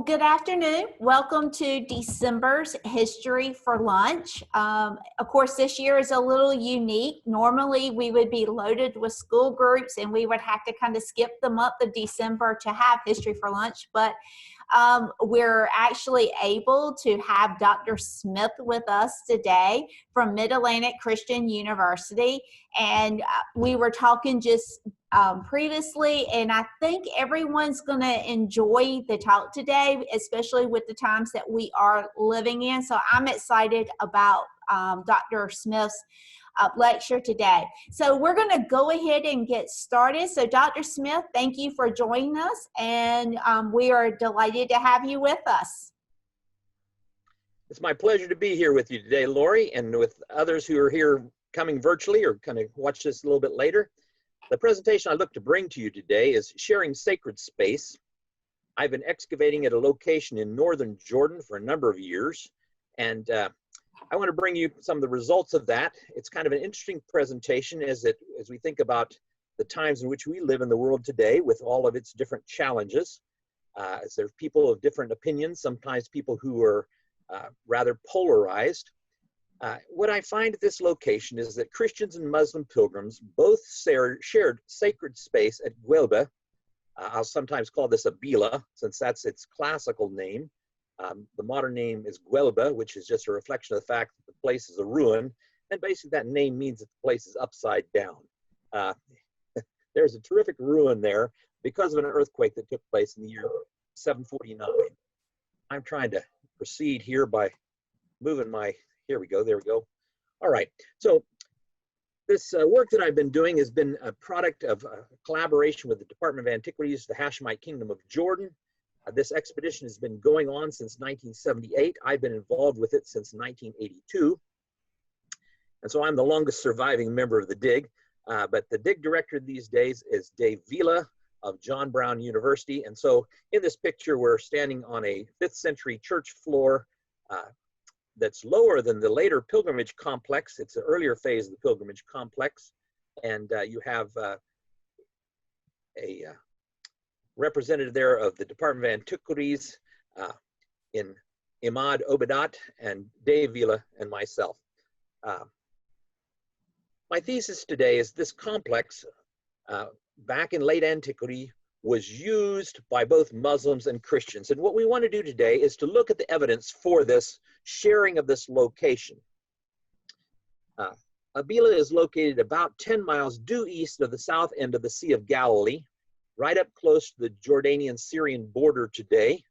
good afternoon. Welcome to December's History for Lunch. Of course, this year is a little unique. Normally, we would be loaded with school groups and we would have to kind of skip the month of December to have History for Lunch, but we're actually able to have Dr. Smith with us today from Mid-Atlantic Christian University. And we were talking just previously, and I think everyone's going to enjoy the talk today, especially with the times that we are living in. So I'm excited about Dr. Smith's lecture today. So we're going to go ahead and get started. So Dr. Smith, thank you for joining us, and we are delighted to have you with us. It's my pleasure to be here with you today, Lori, and with others who are here coming virtually or kind of watch this a little bit later. The presentation I look to bring to you today is Sharing Sacred Space. I've been excavating at a location in northern Jordan for a number of years, and I want to bring you some of the results of that. It's kind of an interesting presentation as we think about the times in which we live in the world today with all of its different challenges. As there's people of different opinions, sometimes people who are rather polarized. What I find at this location is that Christians and Muslim pilgrims both shared sacred space at Quwayliba. I'll sometimes call this a bila, since that's its classical name. The modern name is Quwayliba, which is just a reflection of the fact that the place is a ruin, and basically that name means that the place is upside down. There's a terrific ruin there because of an earthquake that took place in the year 749. I'm trying to proceed here by moving my, here we go, there we go. All right, so this work that I've been doing has been a product of collaboration with the Department of Antiquities, the Hashemite Kingdom of Jordan. This expedition has been going on since 1978. I've been involved with it since 1982. And so I'm the longest surviving member of the DIG. But the DIG director these days is Dave Vila of John Brown University. And so in this picture, we're standing on a 5th century church floor that's lower than the later pilgrimage complex. It's an earlier phase of the pilgrimage complex. And you have a representative there of the Department of Antiquities in Imad Obadat and Dave Vila and myself. My thesis today is this complex back in late antiquity was used by both Muslims and Christians. And what we want to do today is to look at the evidence for this sharing of this location. Abila is located about 10 miles due east of the south end of the Sea of Galilee, right up close to the Jordanian-Syrian border today.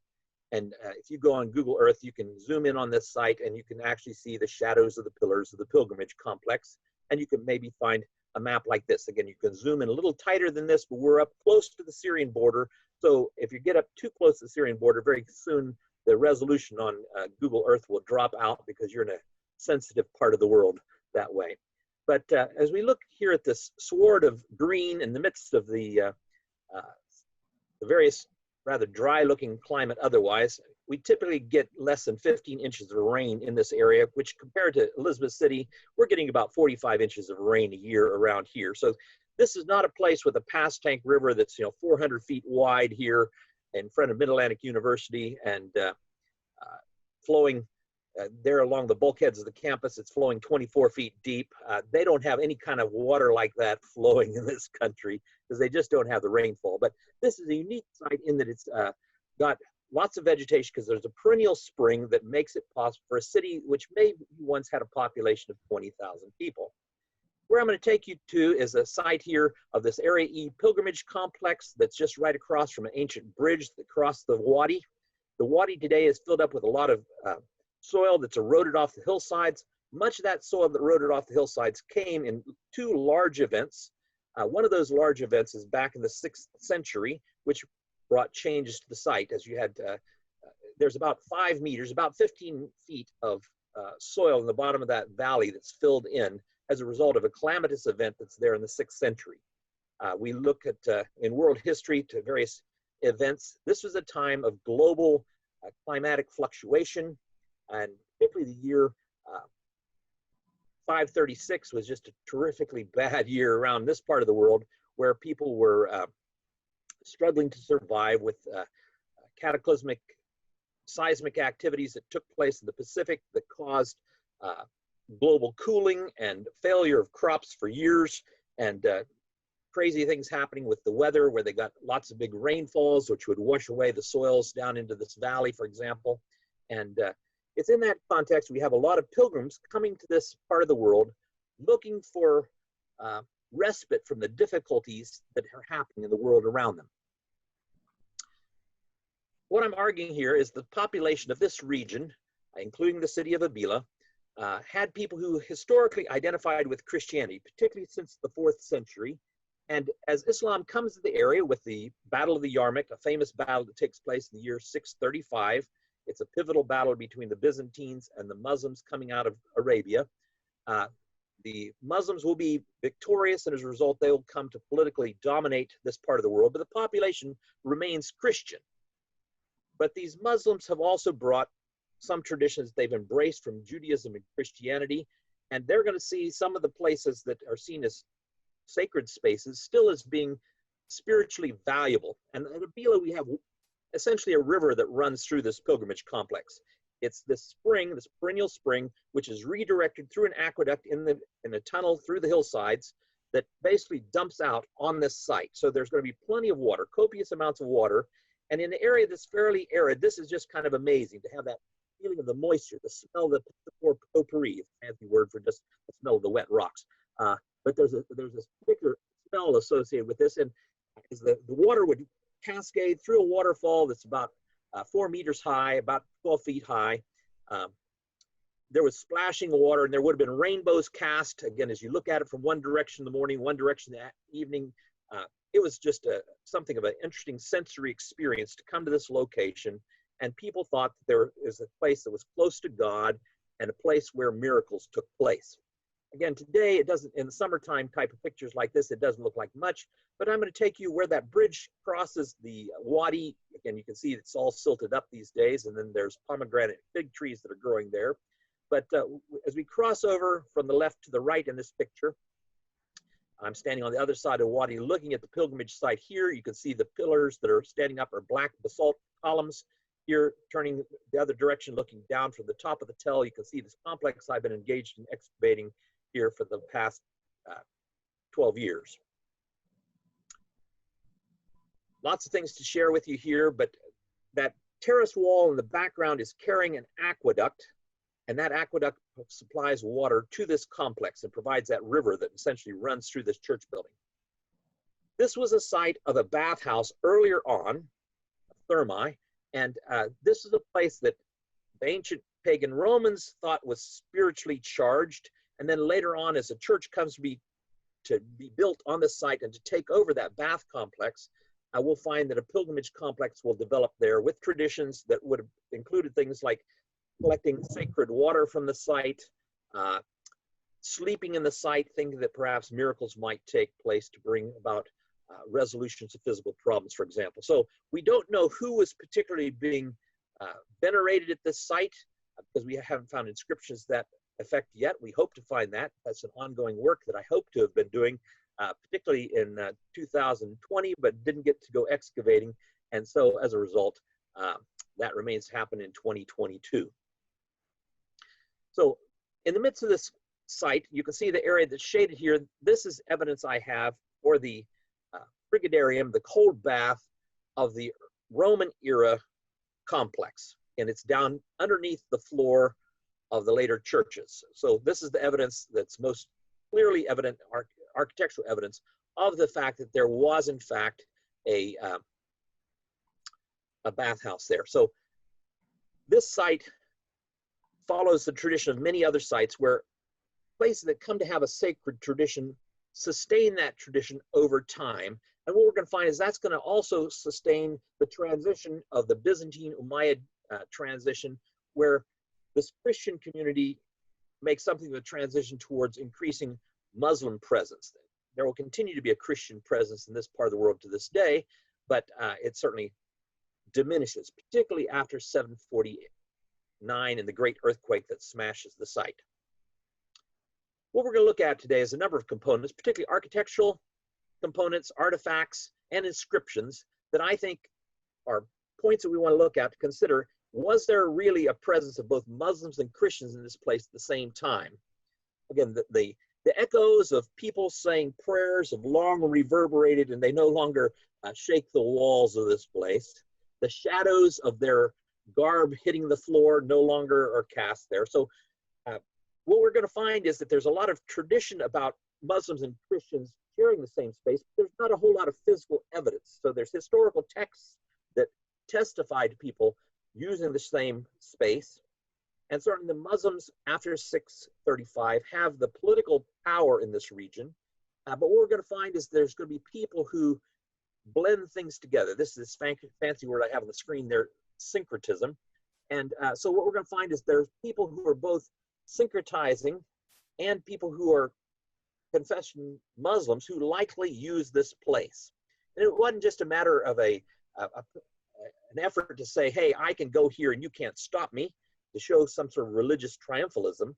And if you go on Google Earth, you can zoom in on this site and you can actually see the shadows of the pillars of the pilgrimage complex. And you can maybe find a map like this. Again, you can zoom in a little tighter than this, but we're up close to the Syrian border. So if you get up too close to the Syrian border, very soon the resolution on Google Earth will drop out because you're in a sensitive part of the world that way. But as we look here at this sward of green in the midst of the various rather dry looking climate otherwise, we typically get less than 15 inches of rain in this area, which compared to Elizabeth City, we're getting about 45 inches of rain a year around here. So this is not a place with a pass tank river that's 400 feet wide here in front of Mid-Atlantic University and flowing there along the bulkheads of the campus. It's flowing 24 feet deep. They don't have any kind of water like that flowing in this country because they just don't have the rainfall. But this is a unique site in that it's got lots of vegetation because there's a perennial spring that makes it possible for a city which may once had a population of 20,000 people. Where I'm going to take you to is a site here of this Area E pilgrimage complex that's just right across from an ancient bridge that crossed the Wadi. The Wadi today is filled up with a lot of soil that's eroded off the hillsides. Much of that soil that eroded off the hillsides came in two large events. One of those large events is back in the 6th century, which brought changes to the site. As you had, there's about 5 meters, about 15 feet of soil in the bottom of that valley that's filled in as a result of a calamitous event that's there in the 6th century. We look at, in world history, to various events. This was a time of global climatic fluctuation, and particularly the year 536 was just a terrifically bad year around this part of the world, where people were struggling to survive with cataclysmic seismic activities that took place in the Pacific that caused global cooling and failure of crops for years, and crazy things happening with the weather where they got lots of big rainfalls which would wash away the soils down into this valley, for example. And it's in that context we have a lot of pilgrims coming to this part of the world looking for respite from the difficulties that are happening in the world around them. What I'm arguing here is the population of this region, including the city of Abila, had people who historically identified with Christianity, particularly since the 4th century. And as Islam comes to the area with the Battle of the Yarmouk, a famous battle that takes place in the year 635, it's a pivotal battle between the Byzantines and the Muslims coming out of Arabia. The Muslims will be victorious, and as a result, they will come to politically dominate this part of the world, but the population remains Christian. But these Muslims have also brought some traditions they've embraced from Judaism and Christianity, and they're going to see some of the places that are seen as sacred spaces still as being spiritually valuable. And at Abila, we have essentially a river that runs through this pilgrimage complex. It's this spring, this perennial spring, which is redirected through an aqueduct in a tunnel through the hillsides that basically dumps out on this site. So there's going to be plenty of water, copious amounts of water. And in an area that's fairly arid, this is just kind of amazing to have that feeling of the moisture, the smell of the potpourri, a fancy word for just the smell of the wet rocks. But there's this particular smell associated with this, and as the water would cascade through a waterfall that's about 4 meters high, about 12 feet high. There was splashing of water, and there would have been rainbows cast. Again, as you look at it from one direction in the morning, one direction in the evening, it was just something of an interesting sensory experience to come to this location. And people thought that there is a place that was close to God and a place where miracles took place. Again, today, it doesn't, in the summertime type of pictures like this, it doesn't look like much, but I'm going to take you where that bridge crosses the wadi. Again, you can see it's all silted up these days, and then there's pomegranate fig trees that are growing there. But as we cross over from the left to the right in this picture, I'm standing on the other side of the wadi looking at the pilgrimage site here. You can see the pillars that are standing up are black basalt columns. Here, turning the other direction, looking down from the top of the tell, you can see this complex I've been engaged in excavating here for the past 12 years. Lots of things to share with you here, but that terrace wall in the background is carrying an aqueduct, and that aqueduct supplies water to this complex and provides that river that essentially runs through this church building. This was a site of a bathhouse earlier on, thermae, and this is a place that the ancient pagan Romans thought was spiritually charged. And then later on, as the church comes to be built on the site and to take over that bath complex, we'll find that a pilgrimage complex will develop there with traditions that would have included things like collecting sacred water from the site, sleeping in the site, thinking that perhaps miracles might take place to bring about resolutions of physical problems, for example. So we don't know who was particularly being venerated at this site because we haven't found inscriptions that effect yet. We hope to find that. That's an ongoing work that I hope to have been doing, particularly in 2020, but didn't get to go excavating. And so as a result, that remains to happen in 2022. So in the midst of this site, you can see the area that's shaded here. This is evidence I have for the frigidarium, the cold bath of the Roman era complex. And it's down underneath the floor of the later churches. So this is the evidence that's most clearly evident, architectural evidence of the fact that there was in fact a bathhouse there. So this site follows the tradition of many other sites where places that come to have a sacred tradition sustain that tradition over time. And what we're going to find is that's going to also sustain the transition of the Byzantine Umayyad transition, where this Christian community makes something of a transition towards increasing Muslim presence. There will continue to be a Christian presence in this part of the world to this day, but it certainly diminishes, particularly after 749 and the great earthquake that smashes the site. What we're going to look at today is a number of components, particularly architectural components, artifacts, and inscriptions that I think are points that we want to look at to consider Was there really a presence of both Muslims and Christians in this place at the same time? Again, the echoes of people saying prayers have long reverberated, and they no longer shake the walls of this place. The shadows of their garb hitting the floor no longer are cast there. So what we're going to find is that there's a lot of tradition about Muslims and Christians sharing the same space, but there's not a whole lot of physical evidence. So there's historical texts that testify to people using the same space. And certainly the Muslims after 635 have the political power in this region. But what we're going to find is there's going to be people who blend things together. This is this fancy word I have on the screen there, syncretism. And so what we're going to find is there's people who are both syncretizing and people who are confession Muslims who likely use this place. And it wasn't just a matter of an effort to say, hey, I can go here and you can't stop me, to show some sort of religious triumphalism.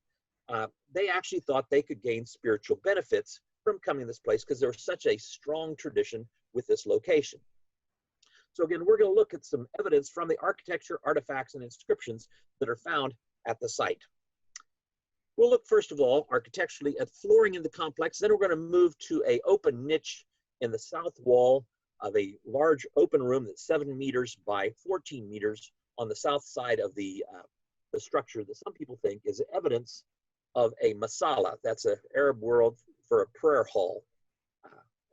They actually thought they could gain spiritual benefits from coming to this place because there was such a strong tradition with this location. So again, we're going to look at some evidence from the architecture, artifacts, and inscriptions that are found at the site. We'll look first of all architecturally at flooring in the complex. Then we're going to move to an open niche in the south wall of a large open room that's 7 meters by 14 meters on the south side of the structure that some people think is evidence of a masala. That's an Arab word for a prayer hall.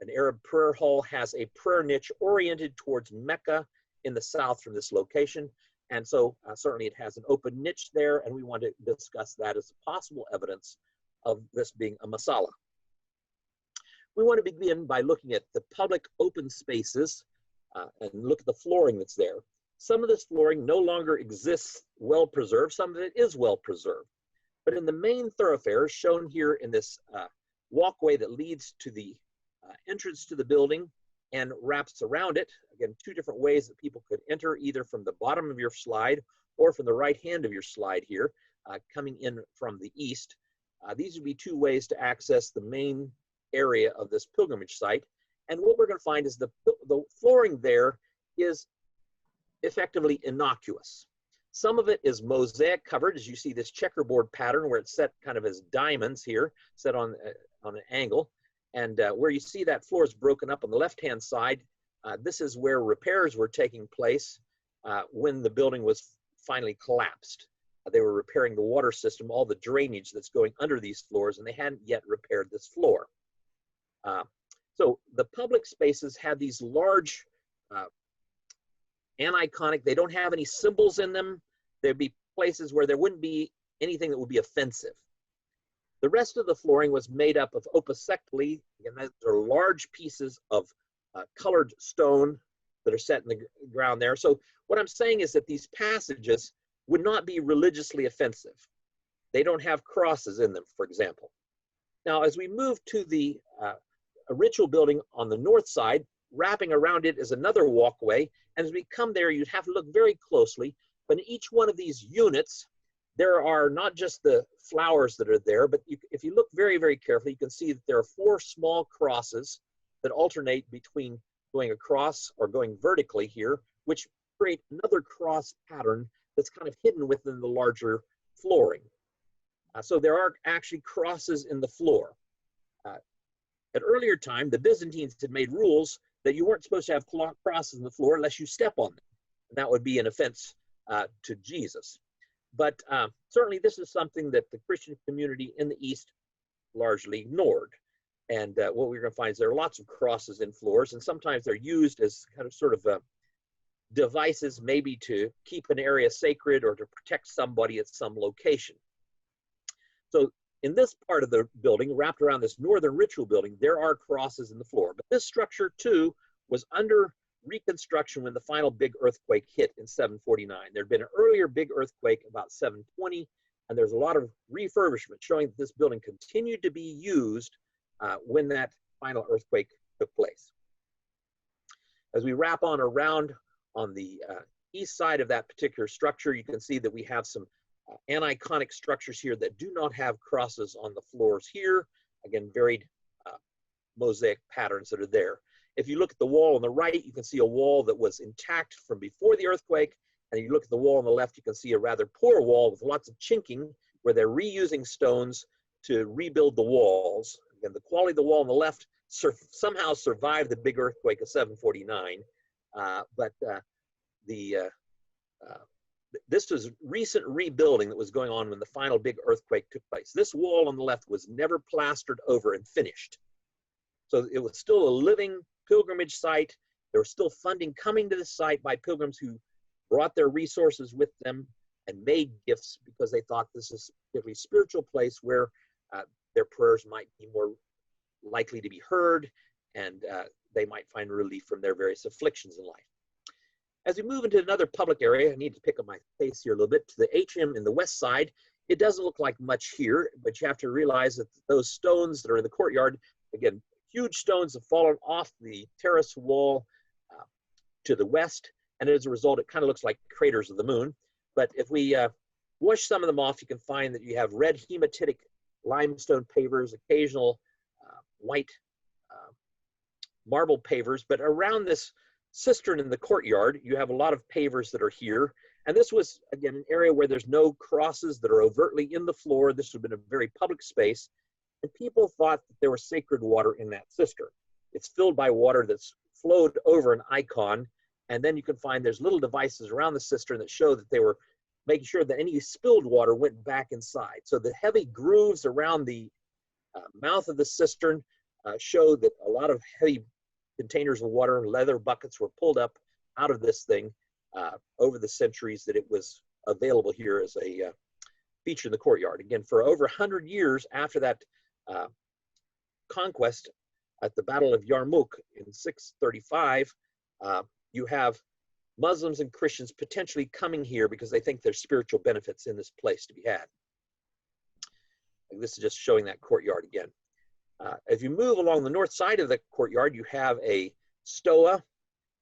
An Arab prayer hall has a prayer niche oriented towards Mecca in the south from this location. And so certainly it has an open niche there, and we want to discuss that as possible evidence of this being a masala. We want to begin by looking at the public open spaces and look at the flooring that's there. Some of this flooring no longer exists well preserved, some of it is well preserved. But in the main thoroughfares shown here in this walkway that leads to the entrance to the building and wraps around it, again, 2 different ways that people could enter, either from the bottom of your slide or from the right hand of your slide here, coming in from the east. These would be 2 ways to access the main area of this pilgrimage site. And what we're going to find is the flooring there is effectively innocuous. Some of it is mosaic covered, as you see this checkerboard pattern where it's set kind of as diamonds here, set on an angle. And where you see that floor is broken up on the left-hand side, this is where repairs were taking place when the building was finally collapsed. They were repairing the water system, all the drainage that's going under these floors, and they hadn't yet repaired this floor. So the public spaces have these large aniconic, they don't have any symbols in them. There'd be places where there wouldn't be anything that would be offensive. The rest of the flooring was made up of opusectly. Again, those are large pieces of colored stone that are set in the ground there. So what I'm saying is that these passages would not be religiously offensive. They don't have crosses in them, for example. Now, as we move to the ritual building on the north side, wrapping around it is another walkway. And as we come there, you'd have to look very closely. But in each one of these units, there are not just the flowers that are there, but if you look very, very carefully, you can see that there are 4 small crosses that alternate between going across or going vertically here, which create another cross pattern that's kind of hidden within the larger flooring. So there are actually crosses in the floor. At earlier time, the Byzantines had made rules that you weren't supposed to have crosses in the floor unless you step on them. And that would be an offense to Jesus. But certainly this is something that the Christian community in the East largely ignored. And what we're going to find is there are lots of crosses in floors, and sometimes they're used as kind of sort of devices maybe to keep an area sacred or to protect somebody at some location. So in this part of the building, wrapped around this northern ritual building, there are crosses in the floor. But this structure too was under reconstruction when the final big earthquake hit in 749. There'd been an earlier big earthquake about 720, and there's a lot of refurbishment showing that this building continued to be used when that final earthquake took place. As we wrap on around on the east side of that particular structure, you can see that we have some aniconic structures here that do not have crosses on the floors here. Again, varied mosaic patterns that are there. If you look at the wall on the right, you can see a wall that was intact from before the earthquake, And you look at the wall on the left, you can see a rather poor wall with lots of chinking where they're reusing stones to rebuild the walls. Again, the quality of the wall on the left somehow survived the big earthquake of 749, this was recent rebuilding that was going on when the final big earthquake took place. This wall on the left was never plastered over and finished. So it was still a living pilgrimage site. There was still funding coming to the site by pilgrims who brought their resources with them and made gifts because they thought this is a particularly spiritual place where their prayers might be more likely to be heard, and they might find relief from their various afflictions in life. As we move into another public area, I need to pick up my pace here a little bit, to the atrium in the west side. It doesn't look like much here, but you have to realize that those stones that are in the courtyard, again, huge stones have fallen off the terrace wall to the west, and as a result, it kind of looks like craters of the moon. But if we wash some of them off, you can find that you have red hematitic limestone pavers, occasional white marble pavers, but around this cistern in the courtyard, you have a lot of pavers that are here. And this was, again, an area where there's no crosses that are overtly in the floor. This would have been a very public space. And people thought that there was sacred water in that cistern. It's filled by water that's flowed over an icon. And then you can find there's little devices around the cistern that show that they were making sure that any spilled water went back inside. So the heavy grooves around the mouth of the cistern show that a lot of heavy containers of water, leather buckets were pulled up out of this thing over the centuries that it was available here as a feature in the courtyard. Again, for over 100 years after that conquest at the Battle of Yarmouk in 635, you have Muslims and Christians potentially coming here because they think there's spiritual benefits in this place to be had. And this is just showing that courtyard again. As you move along the north side of the courtyard, you have a stoa,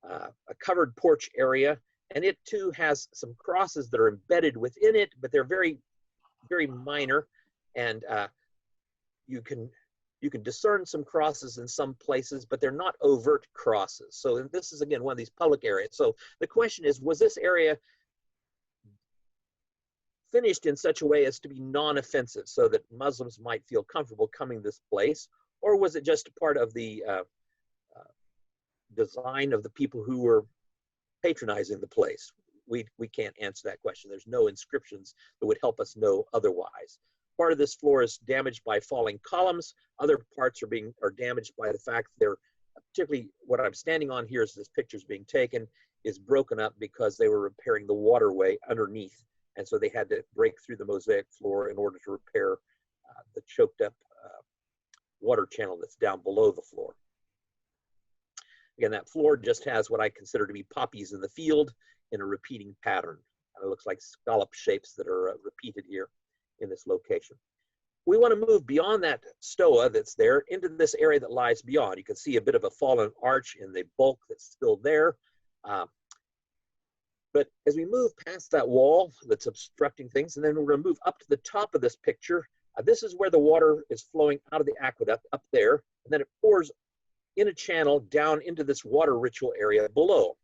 a covered porch area, and it too has some crosses that are embedded within it, but they're very, very minor, and you can discern some crosses in some places, but they're not overt crosses. So this is, again, one of these public areas. So the question is, was this area finished in such a way as to be non-offensive so that Muslims might feel comfortable coming to this place? Or was it just part of the design of the people who were patronizing the place? We can't answer that question. There's no inscriptions that would help us know otherwise. Part of this floor is damaged by falling columns. Other parts are damaged by the fact they're, particularly what I'm standing on here as this picture's being taken, is broken up because they were repairing the waterway underneath. And so they had to break through the mosaic floor in order to repair the choked up water channel that's down below the floor. Again, that floor just has what I consider to be poppies in the field in a repeating pattern. It looks like scallop shapes that are repeated here in this location. We want to move beyond that stoa that's there into this area that lies beyond. You can see a bit of a fallen arch in the bulk that's still there. But as we move past that wall that's obstructing things, and then we're going to move up to the top of this picture, this is where the water is flowing out of the aqueduct up there, and then it pours in a channel down into this water ritual area below.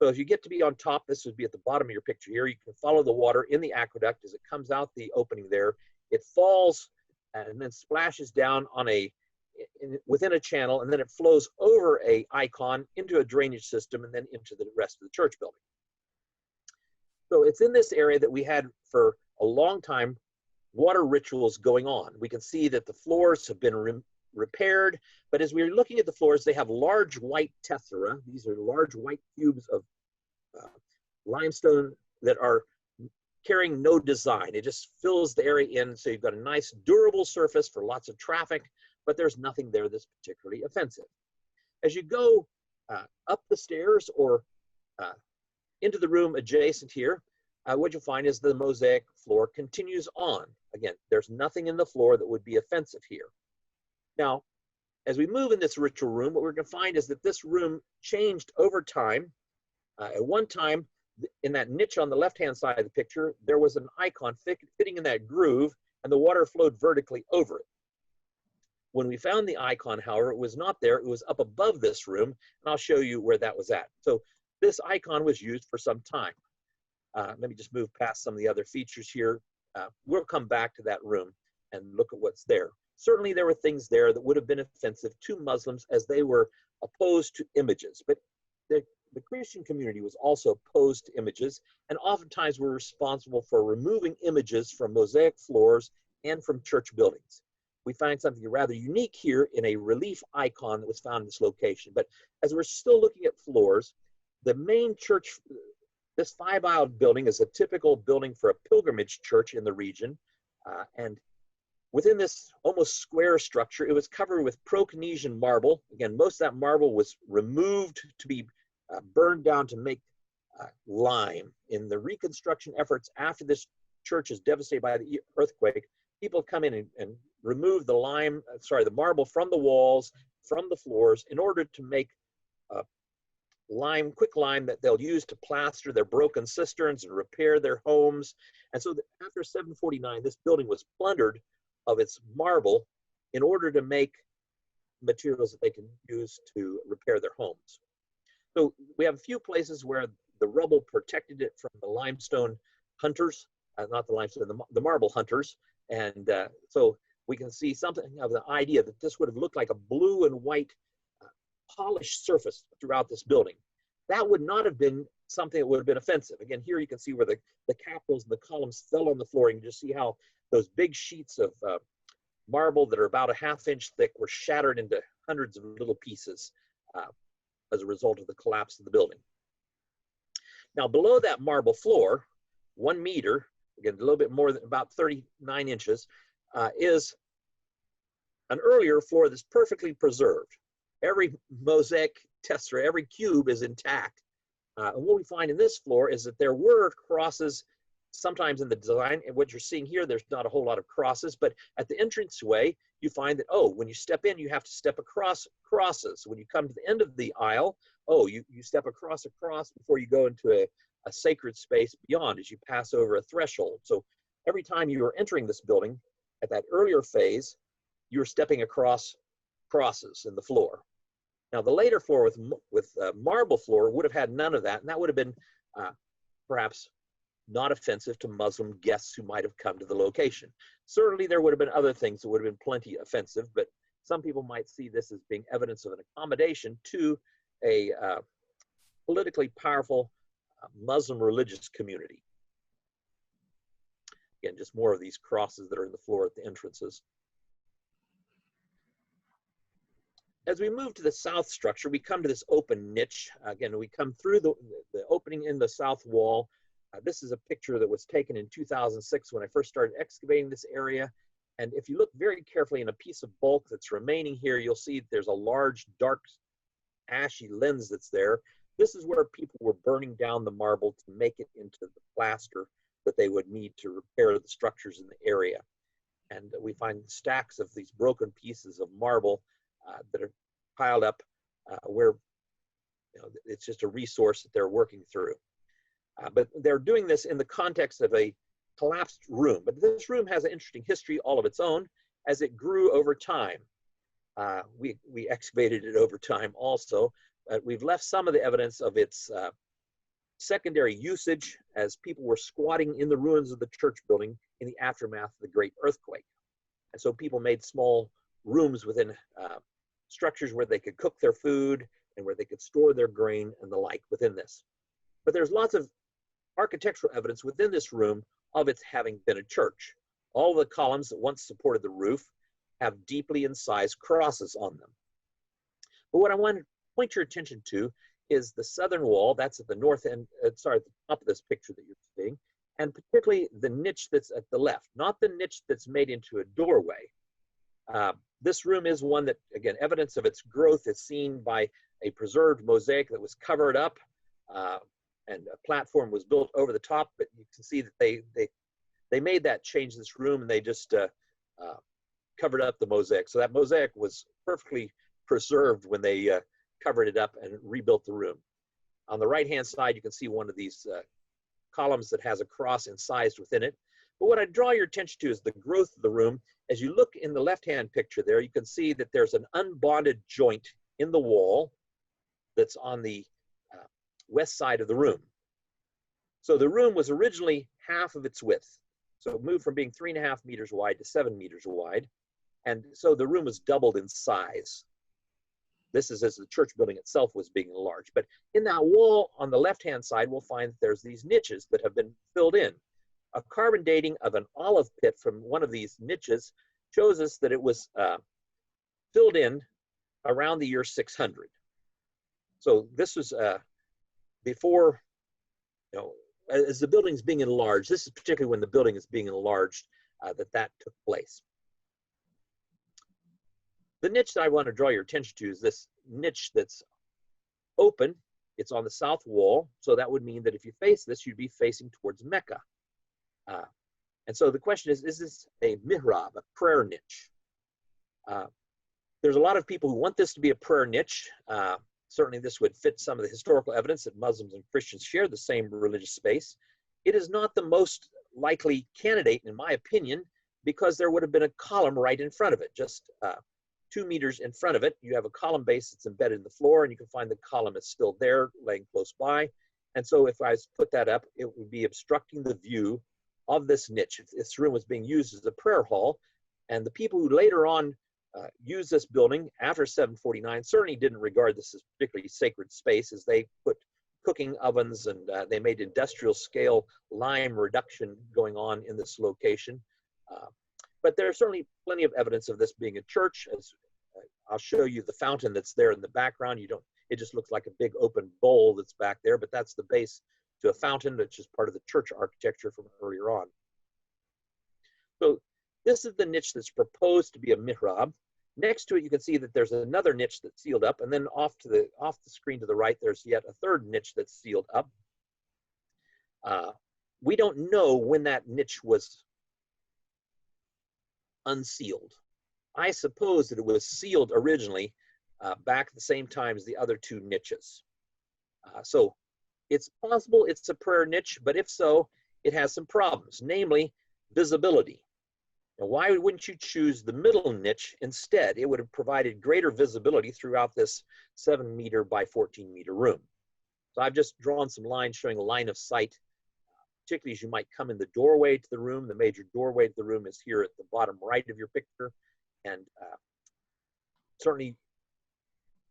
So as you get to be on top, this would be at the bottom of your picture here, you can follow the water in the aqueduct as it comes out the opening there. It falls and then splashes down on within a channel, and then it flows over a icon into a drainage system and then into the rest of the church building. So it's in this area that we had for a long time water rituals going on. We can see that the floors have been repaired, but as we're looking at the floors, they have large white tessera. These are large white cubes of limestone that are carrying no design. It just fills the area in, so you've got a nice durable surface for lots of traffic, but there's nothing there that's particularly offensive. As you go up the stairs or into the room adjacent here, what you'll find is the mosaic floor continues on. Again, there's nothing in the floor that would be offensive here. Now, as we move in this ritual room, what we're going to find is that this room changed over time. At one time, in that niche on the left-hand side of the picture, there was an icon fitting in that groove, and the water flowed vertically over it. When we found the icon, however, it was not there. It was up above this room, and I'll show you where that was at. So this icon was used for some time. Let me just move past some of the other features here. We'll come back to that room and look at what's there. Certainly there were things there that would have been offensive to Muslims as they were opposed to images, but the Christian community was also opposed to images and oftentimes were responsible for removing images from mosaic floors and from church buildings. We find something rather unique here in a relief icon that was found in this location. But as we're still looking at floors, the main church, this 5-aisled building is a typical building for a pilgrimage church in the region. And within this almost square structure, it was covered with Pro-Canesian marble. Again, most of that marble was removed to be burned down to make lime. In the reconstruction efforts after this church is devastated by the earthquake, people come in and remove the the marble from the walls, from the floors, in order to make quick lime that they'll use to plaster their broken cisterns and repair their homes. And so after 749, this building was plundered of its marble in order to make materials that they can use to repair their homes. So we have a few places where the rubble protected it from the limestone hunters, not the limestone, the marble hunters. And so we can see something of the idea that this would have looked like a blue and white polished surface throughout this building. That would not have been something that would have been offensive. Again, here you can see where the capitals and the columns fell on the floor. You can just see how those big sheets of marble that are about a ½ inch thick were shattered into hundreds of little pieces as a result of the collapse of the building. Now below that marble floor, 1 meter, again, a little bit more than about 39 inches, is an earlier floor that's perfectly preserved. Every mosaic tessera, every cube is intact. And what we find in this floor is that there were crosses sometimes in the design. And what you're seeing here, there's not a whole lot of crosses, but at the entranceway, you find that, oh, when you step in, you have to step across crosses. When you come to the end of the aisle, oh, you step across a cross before you go into a sacred space beyond as you pass over a threshold. So every time you were entering this building at that earlier phase, you were stepping across crosses in the floor. Now the later floor with marble floor would have had none of that, and that would have been perhaps not offensive to Muslim guests who might have come to the location. Certainly there would have been other things that would have been plenty offensive, but some people might see this as being evidence of an accommodation to a politically powerful Muslim religious community. Again, just more of these crosses that are in the floor at the entrances. As we move to the south structure, we come to this open niche. Again, we come through the opening in the south wall. This is a picture that was taken in 2006 when I first started excavating this area. And if you look very carefully in a piece of bulk that's remaining here, you'll see that there's a large, dark, ashy lens that's there. This is where people were burning down the marble to make it into the plaster that they would need to repair the structures in the area. And we find stacks of these broken pieces of marble that are piled up where it's just a resource that they're working through. But they're doing this in the context of a collapsed room. But this room has an interesting history all of its own as it grew over time. We excavated it over time also. We've left some of the evidence of its secondary usage as people were squatting in the ruins of the church building in the aftermath of the great earthquake. And so people made small rooms within structures where they could cook their food and where they could store their grain and the like within this. But there's lots of architectural evidence within this room of its having been a church. All the columns that once supported the roof have deeply incised crosses on them. But what I want to point your attention to is the southern wall. That's at the north end, at the top of this picture that you're seeing, and particularly the niche that's at the left, not the niche that's made into a doorway. This room is one that, again, evidence of its growth is seen by a preserved mosaic that was covered up and a platform was built over the top, but you can see that they made that change this room and they just covered up the mosaic. So that mosaic was perfectly preserved when they covered it up and rebuilt the room. On the right-hand side, you can see one of these columns that has a cross incised within it. But what I draw your attention to is the growth of the room. As you look in the left-hand picture there, you can see that there's an unbonded joint in the wall that's on the west side of the room. So the room was originally half of its width. So it moved from being 3.5 meters wide to 7 meters wide. And so the room was doubled in size. This is as the church building itself was being enlarged. But in that wall on the left-hand side, we'll find that there's these niches that have been filled in. A carbon dating of an olive pit from one of these niches shows us that it was filled in around the year 600. So this was before, as the building's being enlarged. This is particularly when the building is being enlarged that took place. The niche that I want to draw your attention to is this niche that's open. It's on the south wall, so that would mean that if you face this, you'd be facing towards Mecca. And so the question is this a mihrab, a prayer niche? There's a lot of people who want this to be a prayer niche. Certainly this would fit some of the historical evidence that Muslims and Christians share the same religious space. It is not the most likely candidate, in my opinion, because there would have been a column right in front of it, just 2 meters in front of it. You have a column base that's embedded in the floor, and you can find the column is still there, laying close by. And so if I put that up, it would be obstructing the view of this niche. This room was being used as a prayer hall, and the people who later on used this building after 749 certainly didn't regard this as particularly sacred space, as they put cooking ovens and they made industrial scale lime reduction going on in this location. But there's certainly plenty of evidence of this being a church. As I'll show you the fountain that's there in the background. It just looks like a big open bowl that's back there, but that's the base to a fountain, which is part of the church architecture from earlier on. So this is the niche that's proposed to be a mihrab. Next to it, you can see that there's another niche that's sealed up, and then off the screen to the right, there's yet a third niche that's sealed up. We don't know when that niche was unsealed. I suppose that it was sealed originally back at the same time as the other two niches. So it's possible it's a prayer niche, but if so, it has some problems, namely visibility. Now, why wouldn't you choose the middle niche instead? It would have provided greater visibility throughout this 7 meter by 14 meter room. So I've just drawn some lines showing a line of sight, particularly as you might come in the doorway to the room. The major doorway to the room is here at the bottom right of your picture. And certainly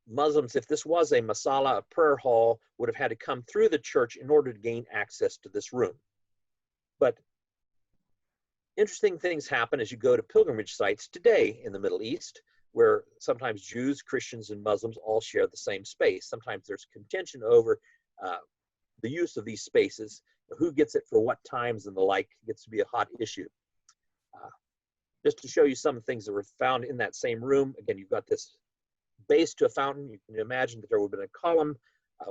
Muslims, if this was a masala, a prayer hall, would have had to come through the church in order to gain access to this room. But interesting things happen as you go to pilgrimage sites today in the Middle East, where sometimes Jews, Christians, and Muslims all share the same space. Sometimes there's contention over the use of these spaces, who gets it for what times and the like. It gets to be a hot issue. Just to show you some things that were found in that same room. Again, you've got this base to a fountain. You can imagine that there would have been a column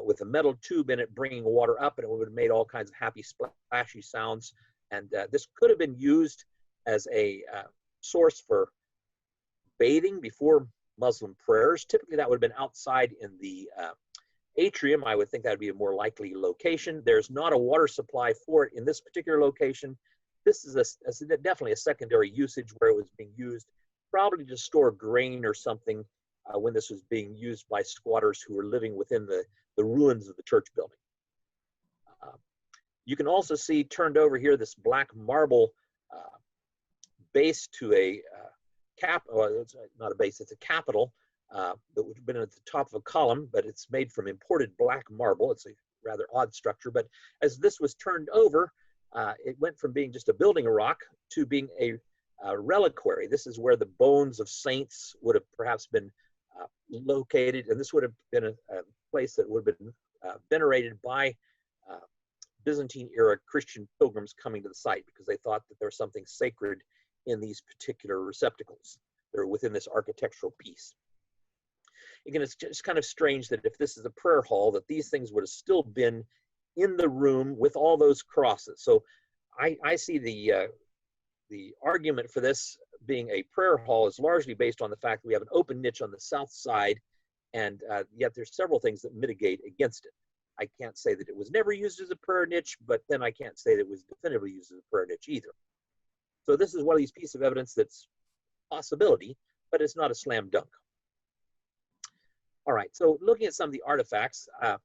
with a metal tube in it bringing water up, and it would have made all kinds of happy splashy sounds. And this could have been used as a source for bathing before Muslim prayers. Typically, that would have been outside in the atrium. I would think that would be a more likely location. There's not a water supply for it in this particular location. This is definitely a secondary usage where it was being used probably to store grain or something when this was being used by squatters who were living within the ruins of the church building. You can also see turned over here this black marble base to a it's not a base, it's a capital that would have been at the top of a column, but it's made from imported black marble. It's a rather odd structure, but as this was turned over, it went from being just a building of rock to being a reliquary. This is where the bones of saints would have perhaps been located, and this would have been a place that would have been venerated by Byzantine era Christian pilgrims coming to the site because they thought that there was something sacred in these particular receptacles. They're within this architectural piece. Again, it's just kind of strange that if this is a prayer hall, that these things would have still been in the room with all those crosses. So I see the argument for this being a prayer hall is largely based on the fact that we have an open niche on the south side, and yet there's several things that mitigate against it. I can't say that it was never used as a prayer niche, but then I can't say that it was definitively used as a prayer niche either. So this is one of these pieces of evidence that's a possibility, but it's not a slam dunk. All right, so looking at some of the artifacts, I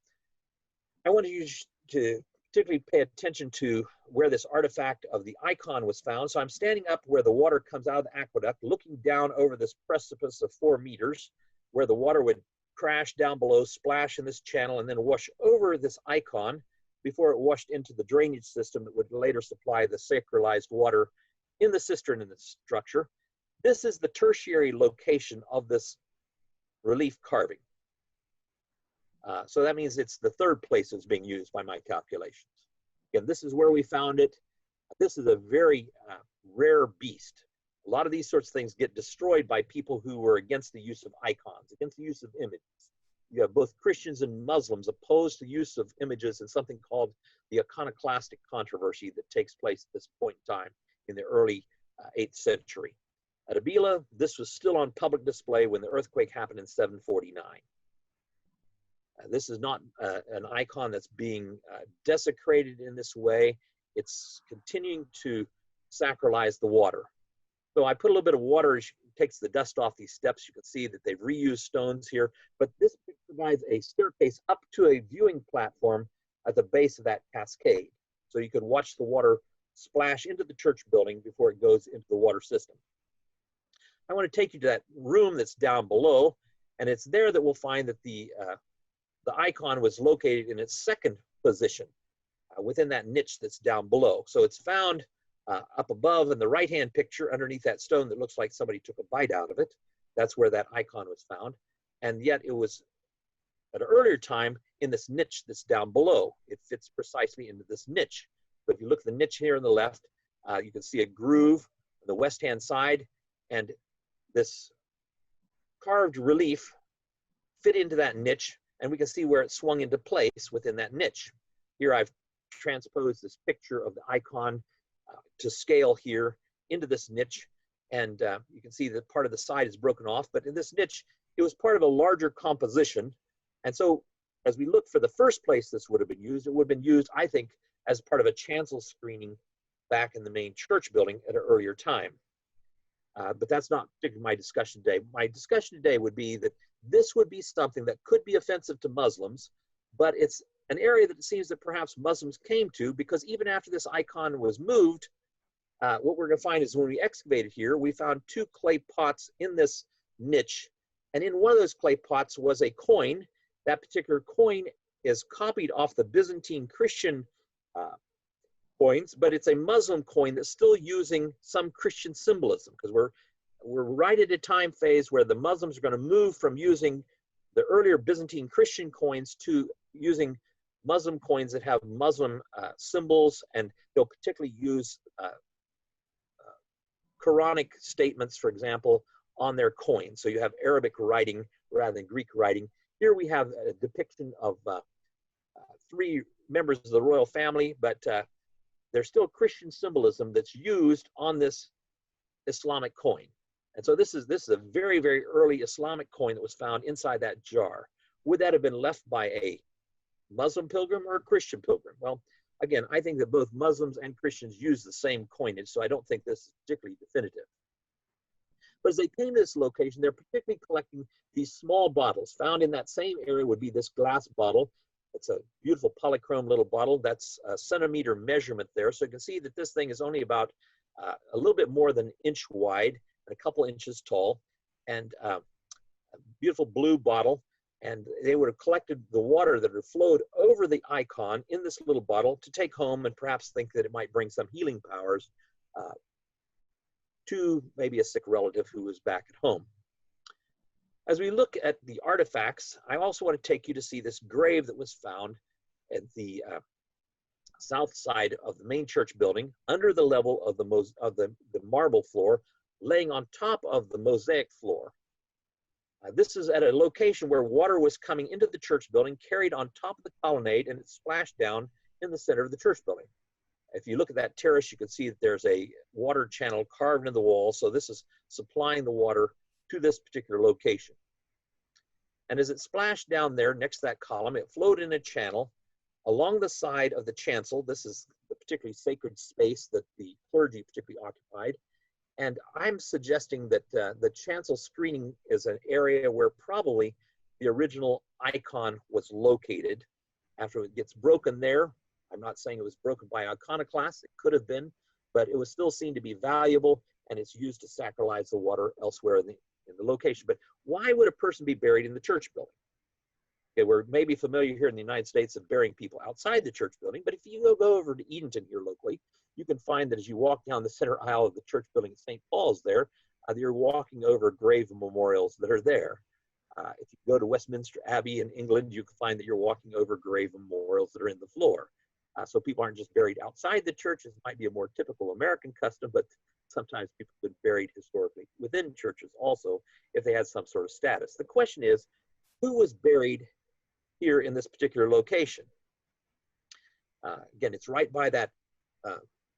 wanted you to particularly pay attention to where this artifact of the icon was found. So I'm standing up where the water comes out of the aqueduct, looking down over this precipice of 4 meters, where the water would crash down below, splash in this channel, and then wash over this icon before it washed into the drainage system that would later supply the sacralized water in the cistern in the structure. This is the tertiary location of this relief carving. So that means it's the 3rd place it's being used by my calculations. Again, this is where we found it. This is a very rare beast. A lot of these sorts of things get destroyed by people who were against the use of icons, against the use of images. You have both Christians and Muslims opposed to the use of images in something called the iconoclastic controversy that takes place at this point in time in the early 8th century. At Abila, this was still on public display when the earthquake happened in 749. This is not an icon that's being desecrated in this way. It's continuing to sacralize the water. So I put a little bit of water, takes the dust off these steps. You can see that they've reused stones here, but this provides a staircase up to a viewing platform at the base of that cascade. So you can watch the water splash into the church building before it goes into the water system. I want to take you to that room that's down below, and it's there that we'll find that the icon was located in its 2nd position within that niche that's down below. So it's found up above in the right-hand picture underneath that stone that looks like somebody took a bite out of it. That's where that icon was found. And yet it was at an earlier time in this niche that's down below. It fits precisely into this niche. But if you look at the niche here on the left, you can see a groove on the west-hand side, and this carved relief fit into that niche, and we can see where it swung into place within that niche. Here I've transposed this picture of the icon to scale here into this niche, and you can see that part of the side is broken off, but in this niche, it was part of a larger composition. And so as we look for the first place this would have been used, it would have been used, I think, as part of a chancel screening back in the main church building at an earlier time. But that's not particularly my discussion today. My discussion today would be that this would be something that could be offensive to Muslims, but it's an area that it seems that perhaps Muslims came to, because even after this icon was moved, what we're going to find is when we excavated here, we found 2 clay pots in this niche, and in one of those clay pots was a coin. That particular coin is copied off the Byzantine Christian coins, but it's a Muslim coin that's still using some Christian symbolism, because we're right at a time phase where the Muslims are going to move from using the earlier Byzantine Christian coins to using Muslim coins that have Muslim symbols, and they'll particularly use Quranic statements, for example, on their coins. So you have Arabic writing rather than Greek writing. Here we have a depiction of 3 members of the royal family, but there's still Christian symbolism that's used on this Islamic coin. And so this is a very, very early Islamic coin that was found inside that jar. Would that have been left by a Muslim pilgrim or a Christian pilgrim? Well, again, I think that both Muslims and Christians use the same coinage, so I don't think this is particularly definitive. But as they came to this location, they're particularly collecting these small bottles. Found in that same area would be this glass bottle. It's a beautiful polychrome little bottle. That's a centimeter measurement there. So you can see that this thing is only about a little bit more than an inch wide, and a couple inches tall, and a beautiful blue bottle. And they would have collected the water that had flowed over the icon in this little bottle to take home and perhaps think that it might bring some healing powers to maybe a sick relative who was back at home. As we look at the artifacts, I also want to take you to see this grave that was found at the south side of the main church building, under the level of the marble floor, laying on top of the mosaic floor. This is at a location where water was coming into the church building, carried on top of the colonnade, and it splashed down in the center of the church building. If you look at that terrace, you can see that there's a water channel carved in the wall, so this is supplying the water to this particular location. And as it splashed down there next to that column, it flowed in a channel along the side of the chancel. This is the particularly sacred space that the clergy particularly occupied. And I'm suggesting that the chancel screening is an area where probably the original icon was located. After it gets broken there, I'm not saying it was broken by iconoclasts. It could have been, but it was still seen to be valuable, and it's used to sacralize the water elsewhere in the location. But why would a person be buried in the church building? Okay, we're maybe familiar here in the United States of burying people outside the church building, but if you go over to Edenton here locally, you can find that as you walk down the center aisle of the church building at St. Paul's there, you're walking over grave memorials that are there. If you go to Westminster Abbey in England, you can find that you're walking over grave memorials that are in the floor. So people aren't just buried outside the churches. It might be a more typical American custom, but sometimes people have been buried historically within churches also if they had some sort of status. The question is, who was buried here in this particular location? Again, it's right by that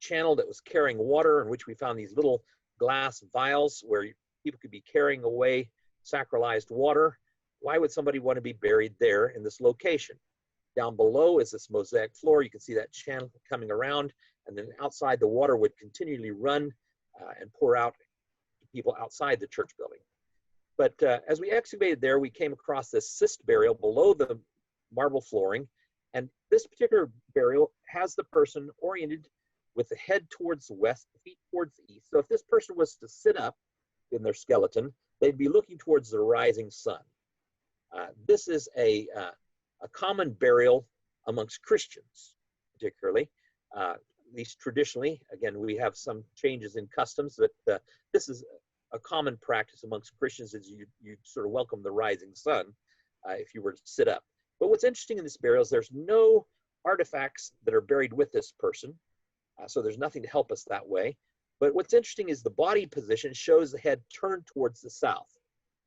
channel that was carrying water, in which we found these little glass vials where people could be carrying away sacralized water. Why would somebody want to be buried there in this location? Down below is this mosaic floor. You can see that channel coming around, and then outside the water would continually run and pour out to people outside the church building. But as we excavated there, we came across this cyst burial below the marble flooring, and this particular burial has the person oriented with the head towards the west, the feet towards the east. So if this person was to sit up in their skeleton, they'd be looking towards the rising sun. This is a common burial amongst Christians, particularly. At least traditionally. Again, we have some changes in customs, but this is a common practice amongst Christians, is you sort of welcome the rising sun if you were to sit up. But what's interesting in this burial is there's no artifacts that are buried with this person, so there's nothing to help us that way. But what's interesting is the body position shows the head turned towards the south.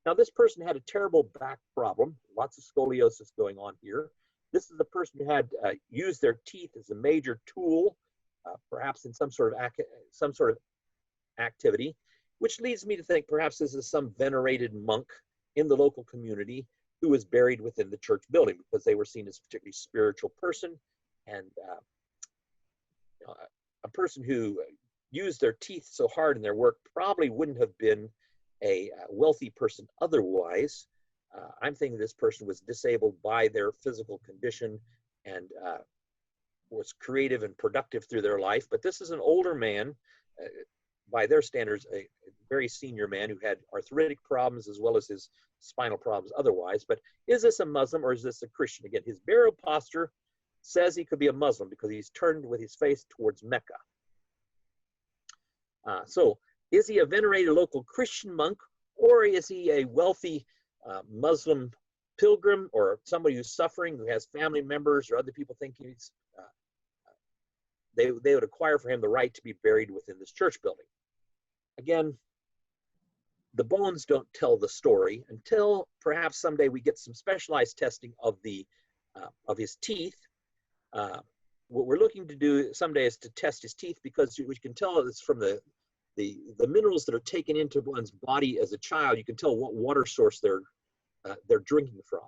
Now, this person had a terrible back problem, lots of scoliosis going on here. This is the person who had used their teeth as a major tool, perhaps in some sort of activity, which leads me to think perhaps this is some venerated monk in the local community who was buried within the church building because they were seen as a particularly spiritual person, and a person who used their teeth so hard in their work probably wouldn't have been a wealthy person otherwise. I'm thinking this person was disabled by their physical condition and was creative and productive through their life. But this is an older man, by their standards, a very senior man who had arthritic problems as well as his spinal problems otherwise. But is this a Muslim or is this a Christian? Again, his burial posture says he could be a Muslim because he's turned with his face towards Mecca. So is he a venerated local Christian monk, or is he a wealthy Muslim pilgrim, or somebody who's suffering, who has family members or other people thinking he's, they would acquire for him the right to be buried within this church building? Again, the bones don't tell the story until perhaps someday we get some specialized testing of his teeth. What we're looking to do someday is to test his teeth, because we can tell it's from the minerals that are taken into one's body as a child. You can tell what water source they're drinking from.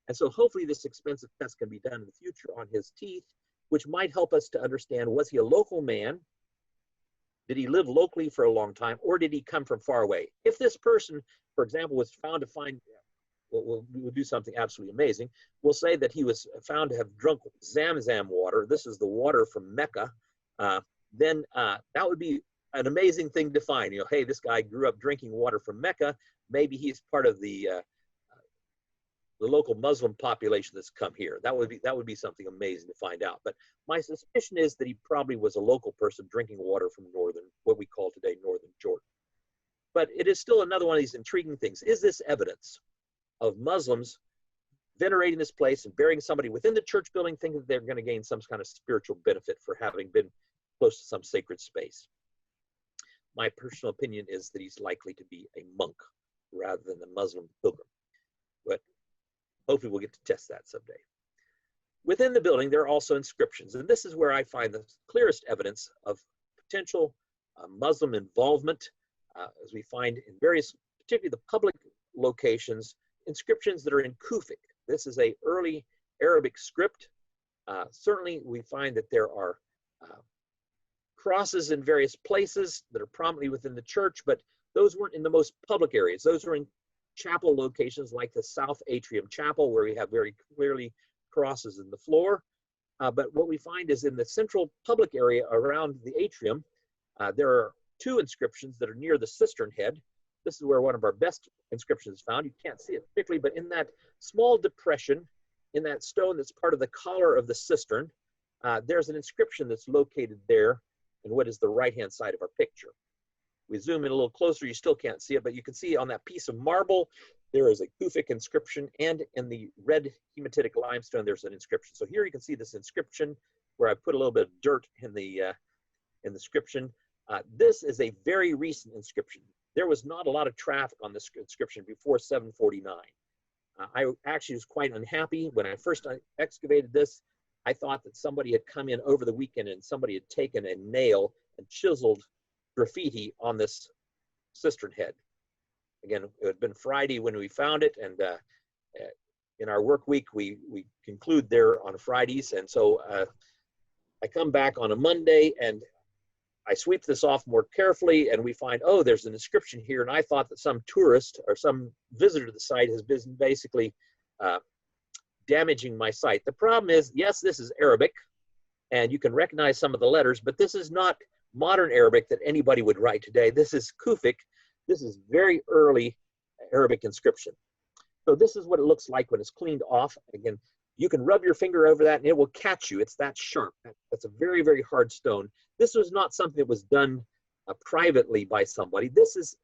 And so hopefully this expensive test can be done in the future on his teeth, which might help us to understand, was he a local man? Did he live locally for a long time, or did he come from far away? If this person, for example, was found to find, we'll do something absolutely amazing. We'll say that he was found to have drunk Zamzam water. This is the water from Mecca. Then that would be an amazing thing to find. You know, hey, this guy grew up drinking water from Mecca. Maybe he's part of the local Muslim population that's come here. That would be something amazing to find out. But my suspicion is that he probably was a local person drinking water from what we call today northern Jordan. But it is still another one of these intriguing things. Is this evidence of Muslims venerating this place and burying somebody within the church building, thinking that they're going to gain some kind of spiritual benefit for having been close to some sacred space? My personal opinion is that he's likely to be a monk rather than a Muslim pilgrim. But hopefully we'll get to test that someday. Within the building, there are also inscriptions, and this is where I find the clearest evidence of potential Muslim involvement, as we find in various, particularly the public locations, inscriptions that are in Kufic. This is an early Arabic script. Certainly we find that there are crosses in various places that are prominently within the church, but those weren't in the most public areas. Those were in chapel locations like the South Atrium Chapel, where we have very clearly crosses in the floor. But what we find is in the central public area around the atrium, there are two inscriptions that are near the cistern head. This is where one of our best inscriptions is found. You can't see it particularly, but in that small depression, in that stone that's part of the collar of the cistern, there's an inscription that's located there in what is the right-hand side of our picture. We zoom in a little closer, you still can't see it, but you can see on that piece of marble, there is a Kufic inscription, and in the red hematitic limestone, there's an inscription. So here you can see this inscription where I put a little bit of dirt in the inscription. This is a very recent inscription. There was not a lot of traffic on this inscription before 749. I actually was quite unhappy when I first excavated this. I thought that somebody had come in over the weekend and somebody had taken a nail and chiseled graffiti on this cistern head. Again, it had been Friday when we found it, and in our work week, we conclude there on Fridays. And so I come back on a Monday and I sweep this off more carefully, and we find, oh, there's an inscription here. And I thought that some tourist or some visitor to the site has been basically damaging my site. The problem is, yes, this is Arabic, and you can recognize some of the letters, but this is not modern Arabic that anybody would write today. This is Kufic. This is very early Arabic inscription. So this is what it looks like when it's cleaned off. Again, you can rub your finger over that and it will catch you. It's that sharp. That's a very, very hard stone. This was not something that was done privately by somebody. This is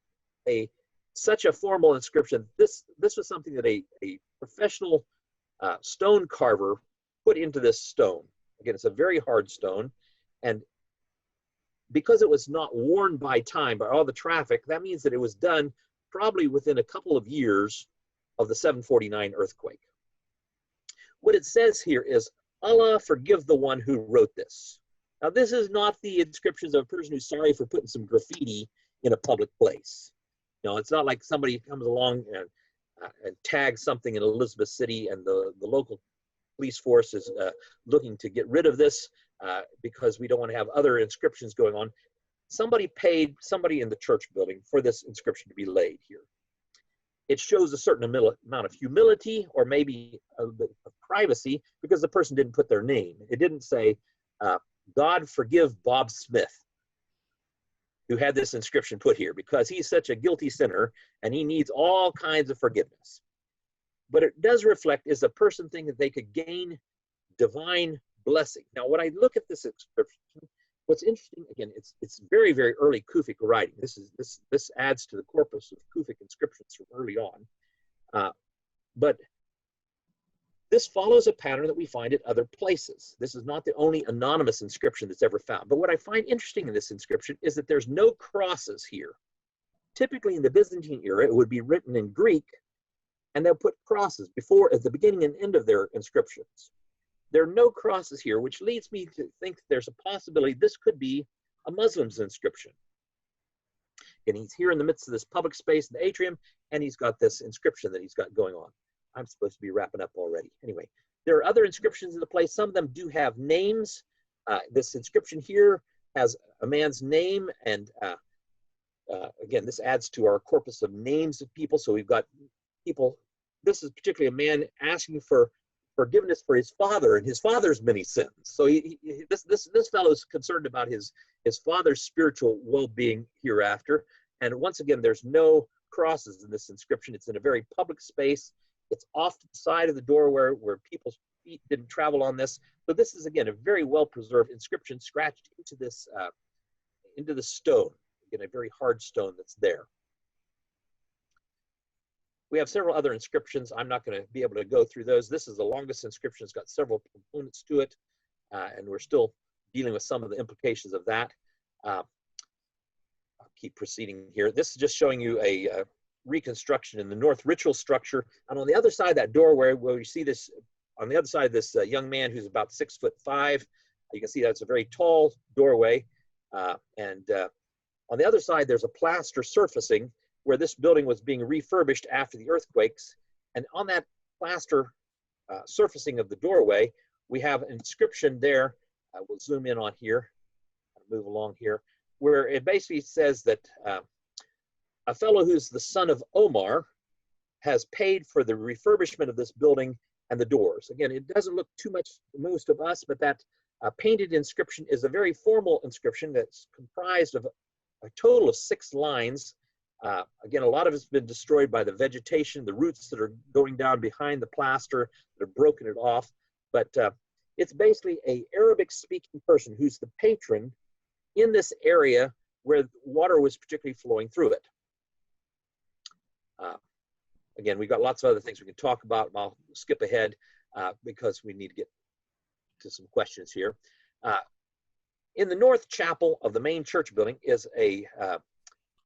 such a formal inscription. This was something that a professional stone carver put into this stone. Again, it's a very hard stone. And because it was not worn by time, by all the traffic, that means that it was done probably within a couple of years of the 749 earthquake. What it says here is, Allah forgive the one who wrote this. Now, this is not the inscriptions of a person who's sorry for putting some graffiti in a public place. No, it's not like somebody comes along and tags something in Elizabeth City and the local police force is looking to get rid of this because we don't want to have other inscriptions going on. Somebody paid somebody in the church building for this inscription to be laid here. It shows a certain amount of humility or maybe a bit of privacy because the person didn't put their name. It didn't say, God forgive Bob Smith, who had this inscription put here because he's such a guilty sinner and he needs all kinds of forgiveness. But it does reflect is a person thinking that they could gain divine blessing. Now, when I look at this inscription, what's interesting, again, it's very, very early Kufic writing. This adds to the corpus of Kufic inscriptions from early on. But this follows a pattern that we find at other places. This is not the only anonymous inscription that's ever found. But what I find interesting in this inscription is that there's no crosses here. Typically in the Byzantine era, it would be written in Greek, and they'll put crosses at the beginning and end of their inscriptions. There are no crosses here, which leads me to think that there's a possibility this could be a Muslim's inscription. And he's here in the midst of this public space in the atrium, and he's got this inscription that he's got going on. I'm supposed to be wrapping up already. Anyway, there are other inscriptions in the place. Some of them do have names. This inscription here has a man's name, and again, this adds to our corpus of names of people. So we've got people. This is particularly a man asking for forgiveness for his father and his father's many sins. So this fellow is concerned about his father's spiritual well-being hereafter. And once again, there's no crosses in this inscription. It's in a very public space. It's off to the side of the door where people's feet didn't travel on this. So this is, again, a very well-preserved inscription scratched into the stone. Again, a very hard stone that's there. We have several other inscriptions. I'm not going to be able to go through those. This is the longest inscription. It's got several components to it, and we're still dealing with some of the implications of that. I'll keep proceeding here. This is just showing you a reconstruction in the north ritual structure. And on the other side of that door where you see this, on the other side of this young man who's about 6'5", you can see that's a very tall doorway. And on the other side, there's a plaster surfacing where this building was being refurbished after the earthquakes. And on that plaster surfacing of the doorway, we have an inscription there. We'll zoom in on here, move along here, where it basically says that a fellow who's the son of Omar has paid for the refurbishment of this building and the doors. Again, it doesn't look too much to most of us, but that painted inscription is a very formal inscription that's comprised of a total of 6 lines. Again, a lot of it's been destroyed by the vegetation, the roots that are going down behind the plaster that have broken it off. But it's basically an Arabic-speaking person who's the patron in this area where water was particularly flowing through it. Again, we've got lots of other things we can talk about. I'll skip ahead because we need to get to some questions here. In the north chapel of the main church building is a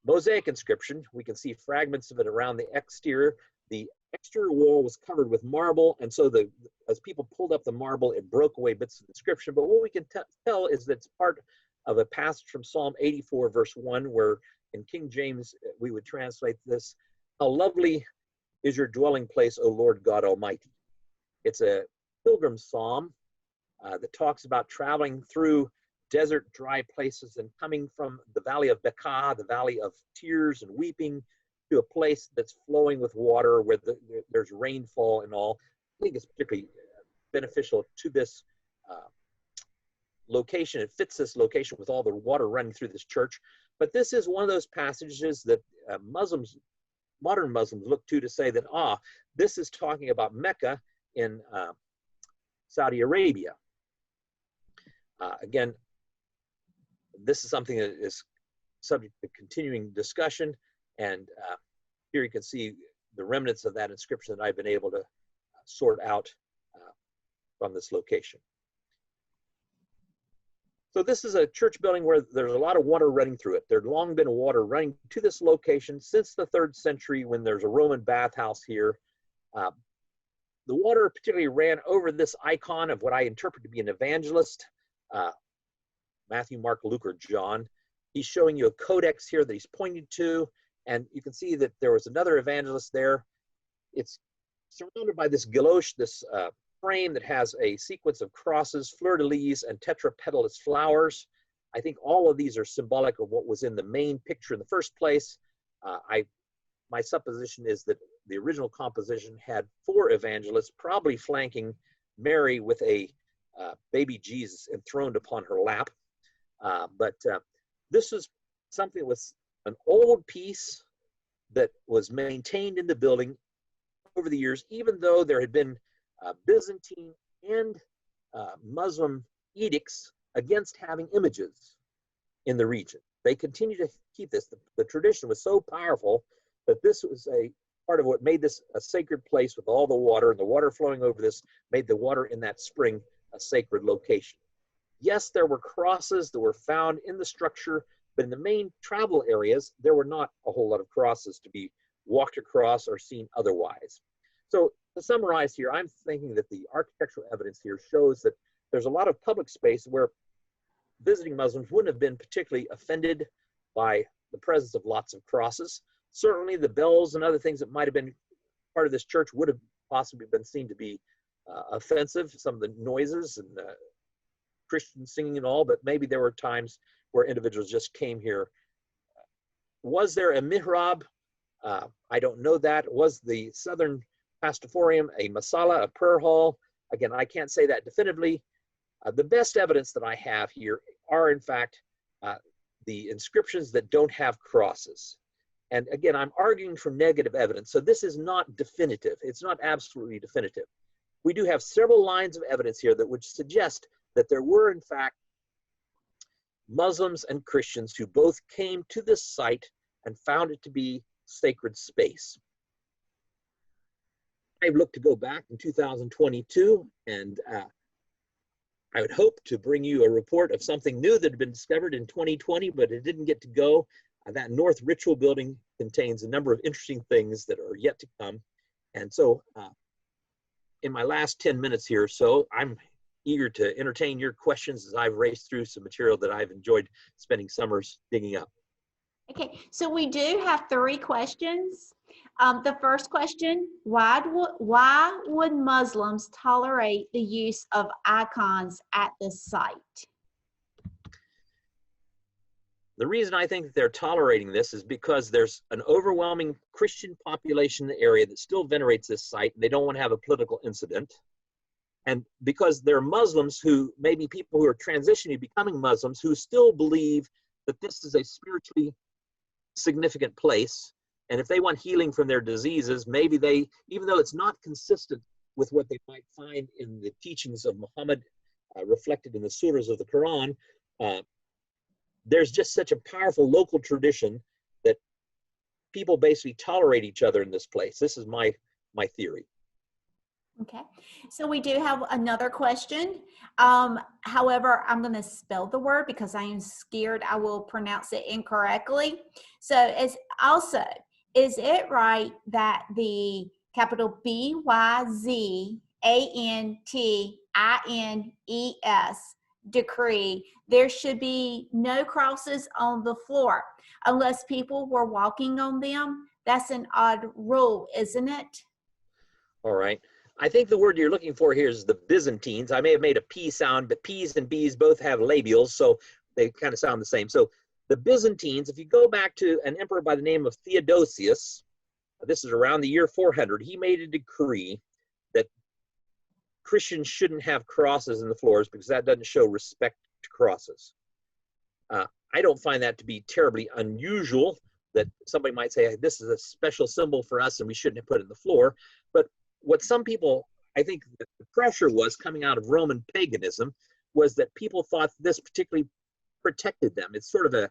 mosaic inscription. We can see fragments of it around the exterior. The exterior wall was covered with marble, and so as people pulled up the marble, it broke away bits of inscription. But what we can tell is that it's part of a passage from Psalm 84, verse 1, where in King James we would translate this, "How lovely is your dwelling place, O Lord God Almighty." It's a pilgrim psalm that talks about traveling through desert, dry places and coming from the valley of Becca, the valley of tears and weeping, to a place that's flowing with water where there's rainfall and all. I think it's particularly beneficial to this location. It fits this location with all the water running through this church. But this is one of those passages that modern Muslims look to say that, this is talking about Mecca in Saudi Arabia. Again, this is something that is subject to continuing discussion, and here you can see the remnants of that inscription that I've been able to sort out from this location. So this is a church building where there's a lot of water running through it. There'd long been water running to this location since the 3rd century when there's a Roman bathhouse here. The water particularly ran over this icon of what I interpret to be an evangelist, Matthew, Mark, Luke, or John. He's showing you a codex here that he's pointing to, and you can see that there was another evangelist there. It's surrounded by this galoche, this frame that has a sequence of crosses, fleur-de-lis, and tetrapetalous flowers. I think all of these are symbolic of what was in the main picture in the first place. My supposition is that the original composition had 4 evangelists, probably flanking Mary with a baby Jesus enthroned upon her lap. But this was something that was an old piece that was maintained in the building over the years, even though there had been Byzantine and Muslim edicts against having images in the region. They continued to keep this. The tradition was so powerful that this was a part of what made this a sacred place with all the water, and the water flowing over this made the water in that spring a sacred location. Yes, there were crosses that were found in the structure, but in the main travel areas, there were not a whole lot of crosses to be walked across or seen otherwise. So to summarize here, I'm thinking that the architectural evidence here shows that there's a lot of public space where visiting Muslims wouldn't have been particularly offended by the presence of lots of crosses. Certainly the bells and other things that might have been part of this church would have possibly been seen to be offensive, some of the noises and Christian singing and all, but maybe there were times where individuals just came here. Was there a mihrab? I don't know that. Was the southern pastorium a masala, a prayer hall? Again, I can't say that definitively. The best evidence that I have here are, in fact, the inscriptions that don't have crosses. And again, I'm arguing from negative evidence, so this is not definitive. It's not absolutely definitive. We do have several lines of evidence here that would suggest that there were, in fact, Muslims and Christians who both came to this site and found it to be sacred space. I've looked to go back in 2022, and I would hope to bring you a report of something new that had been discovered in 2020, but it didn't get to go. That North Ritual Building contains a number of interesting things that are yet to come. And so in my last 10 minutes here or so, I'm eager to entertain your questions as I've raced through some material that I've enjoyed spending summers digging up. Okay, so we do have 3 questions. The first question, why would Muslims tolerate the use of icons at this site? The reason I think that they're tolerating this is because there's an overwhelming Christian population in the area that still venerates this site. They don't want to have a political incident. And because there are Muslims who, maybe people who are transitioning, becoming Muslims, who still believe that this is a spiritually significant place. And if they want healing from their diseases, maybe they, even though it's not consistent with what they might find in the teachings of Muhammad, reflected in the surahs of the Quran, there's just such a powerful local tradition that people basically tolerate each other in this place. This is my theory. Okay, so we do have another question. However, I'm going to spell the word because I am scared I will pronounce it incorrectly. So it's also, is it right that the capital BYZANTINES decree, there should be no crosses on the floor unless people were walking on them? That's an odd rule, isn't it? All right. I think the word you're looking for here is the Byzantines. I may have made a P sound, but P's and B's both have labials, so they kind of sound the same. So the Byzantines, if you go back to an emperor by the name of Theodosius, this is around the year 400, he made a decree that Christians shouldn't have crosses in the floors because that doesn't show respect to crosses. I don't find that to be terribly unusual, that somebody might say, this is a special symbol for us and we shouldn't have put it in the floor. But what some people, I think the pressure was coming out of Roman paganism, was that people thought this particularly protected them. It's sort of the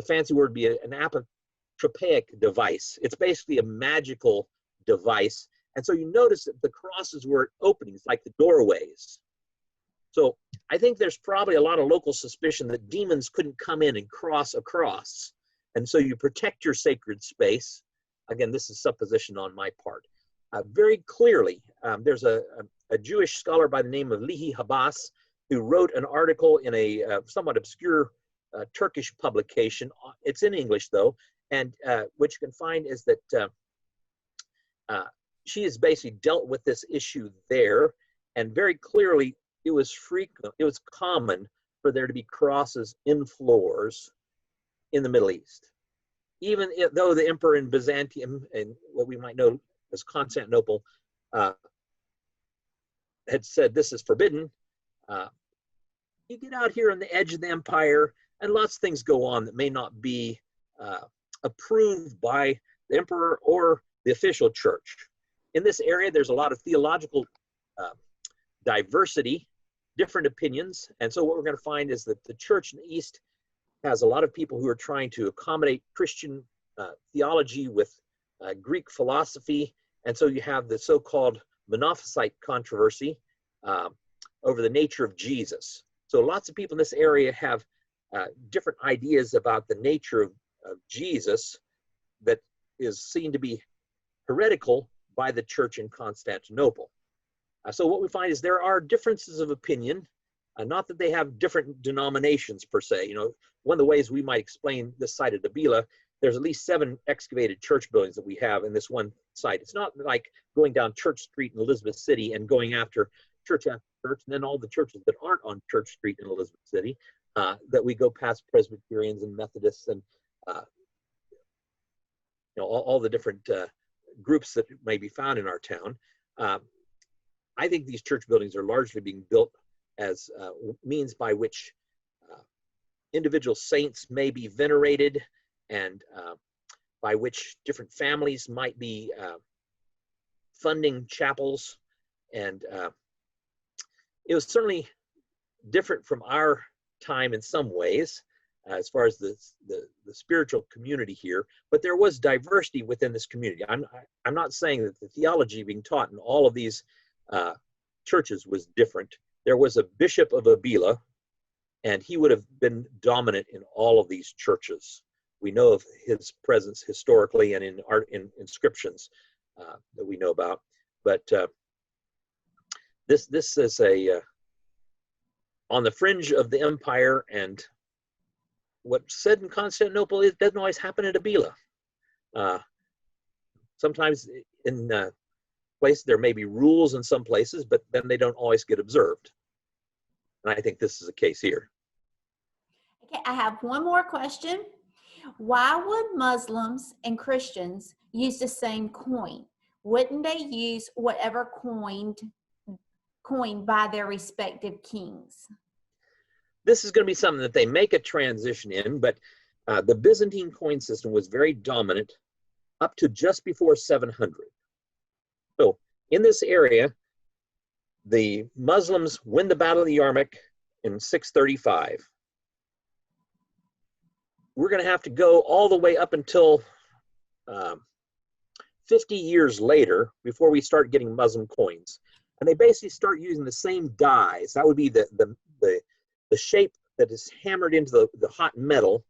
fancy word would be an apotropaic device. It's basically a magical device. And so you notice that the crosses were openings, like the doorways. So I think there's probably a lot of local suspicion that demons couldn't come in and cross across. And so you protect your sacred space. Again, this is supposition on my part. Very clearly, there's a Jewish scholar by the name of Lehi Habas who wrote an article in a somewhat obscure Turkish publication. It's in English, though, and what you can find is that she has basically dealt with this issue there, and very clearly it was common for there to be crosses in floors in the Middle East. Even though the emperor in Byzantium, and what we might know as Constantinople, had said this is forbidden, you get out here on the edge of the empire and lots of things go on that may not be approved by the emperor or the official church. In this area, there's a lot of theological diversity, different opinions. And so what we're going to find is that the church in the East has a lot of people who are trying to accommodate Christian theology with Greek philosophy. And so you have the so-called Monophysite controversy over the nature of Jesus. So lots of people in this area have different ideas about the nature of Jesus that is seen to be heretical by the church in Constantinople. So what we find is there are differences of opinion, not that they have different denominations per se. You know, one of the ways we might explain this site of Dabila, there's at least 7 excavated church buildings that we have in this one site. It's not like going down Church Street in Elizabeth City and going after church, and then all the churches that aren't on Church Street in Elizabeth City, that we go past Presbyterians and Methodists and you know, all the different groups that may be found in our town. I think these church buildings are largely being built as means by which individual saints may be venerated, and by which different families might be funding chapels. And it was certainly different from our time in some ways, as far as the spiritual community here, but there was diversity within this community. I'm not saying that the theology being taught in all of these churches was different. There was a bishop of Abila, and he would have been dominant in all of these churches. We know of his presence historically and in art, in inscriptions that we know about. But this is a on the fringe of the empire, and what's said in Constantinople, it doesn't always happen at Abila. Sometimes in places there may be rules in some places, but then they don't always get observed. And I think this is the case here. I have one more question. Why would Muslims and Christians use the same coin? Wouldn't they use whatever coined by their respective kings? This is going to be something that they make a transition in, but the Byzantine coin system was very dominant up to just before 700. So in this area, the Muslims win the Battle of the Yarmouk in 635. We're going to have to go all the way up until 50 years later before we start getting Muslim coins. And they basically start using the same dies. That would be the shape that is hammered into the hot metal.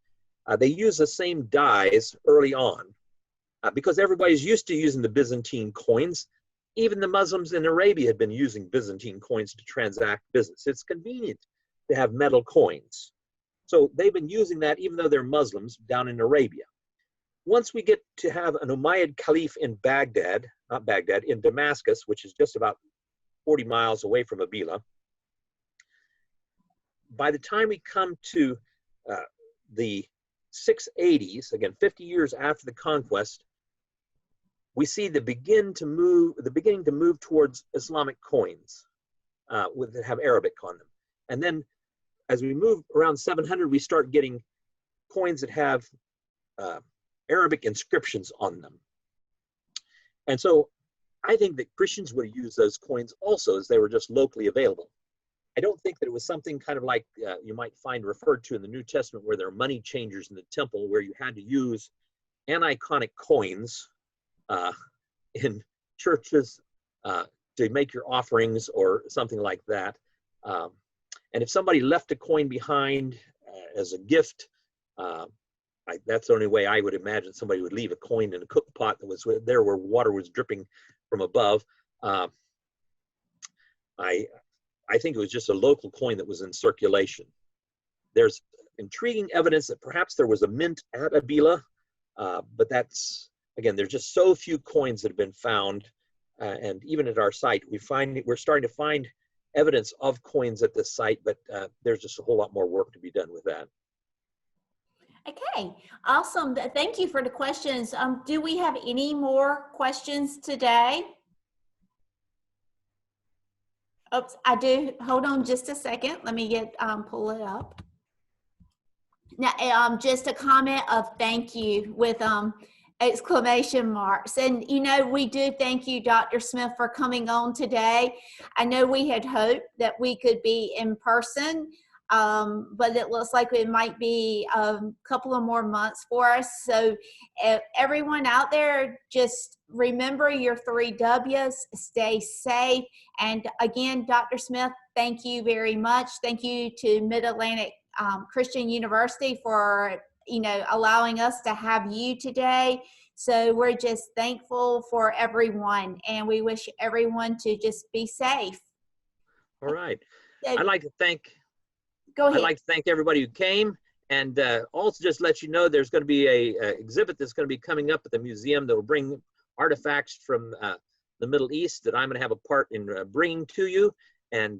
They use the same dies early on because everybody's used to using the Byzantine coins. Even the Muslims in Arabia had been using Byzantine coins to transact business. It's convenient to have metal coins. So they've been using that even though they're Muslims down in Arabia. Once we get to have an Umayyad Caliph in Baghdad, not Baghdad, in Damascus, which is just about 40 miles away from Abila, by the time we come to the 680s, again, 50 years after the conquest, we see the beginning to move towards Islamic coins that have Arabic on them. And then as we move around 700, we start getting coins that have Arabic inscriptions on them. And so I think that Christians would use those coins also as they were just locally available. I don't think that it was something kind of like you might find referred to in the New Testament where there are money changers in the temple where you had to use aniconic coins in churches to make your offerings or something like that. And if somebody left a coin behind as a gift, that's the only way I would imagine somebody would leave a coin in a cook pot that was there where water was dripping from above. I think it was just a local coin that was in circulation. There's intriguing evidence that perhaps there was a mint at Abila, but that's, again, there's just so few coins that have been found. And even at our site, we're starting to find evidence of coins at this site, but there's just a whole lot more work to be done with that. Okay, awesome. Thank you for the questions. Do we have any more questions today? Oops, I do. Hold on just a second. Let me pull it up. Now, just a comment of thank you with exclamation marks. And, you know, we do thank you, Dr. Smith, for coming on today. I know we had hoped that we could be in person, but it looks like it might be a couple of more months for us. So everyone out there, just remember your 3 W's, stay safe. And again, Dr. Smith, thank you very much. Thank you to Mid-Atlantic Christian University for, you know, allowing us to have you today. So we're just thankful for everyone, and we wish everyone to just be safe. All right. I'd like to thank everybody who came, and also just let you know there's going to be a exhibit that's going to be coming up at the museum that will bring artifacts from the Middle East that I'm going to have a part in bringing to you, and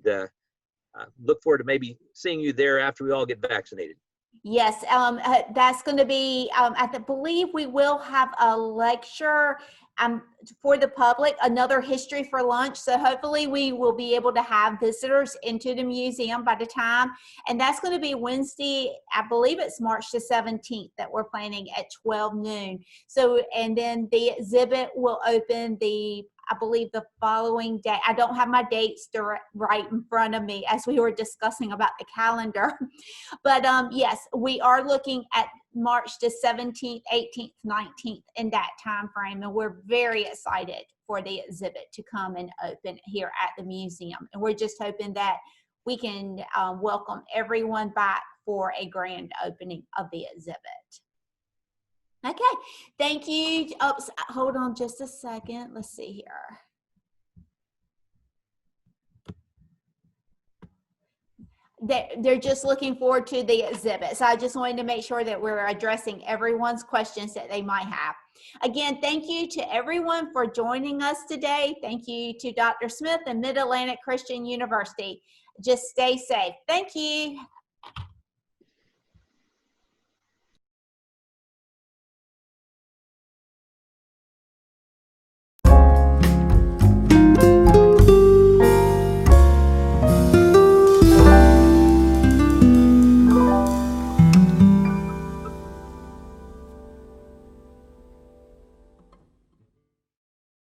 look forward to maybe seeing you there after we all get vaccinated. Yes, that's going to be, I believe we will have a lecture for the public, another history for lunch. So hopefully we will be able to have visitors into the museum by the time. And that's going to be Wednesday, I believe it's March the 17th that we're planning at 12 noon. So, and then the exhibit will open I believe the following day. I don't have my dates right in front of me as we were discussing about the calendar. But yes, we are looking at March the 17th, 18th, 19th in that time frame. And we're very excited for the exhibit to come and open here at the museum. And we're just hoping that we can welcome everyone back for a grand opening of the exhibit. Okay, thank you. Oops, hold on just a second. Let's see here. They're just looking forward to the exhibit. So I just wanted to make sure that we're addressing everyone's questions that they might have. Again, thank you to everyone for joining us today. Thank you to Dr. Smith and Mid-Atlantic Christian University. Just stay safe. Thank you.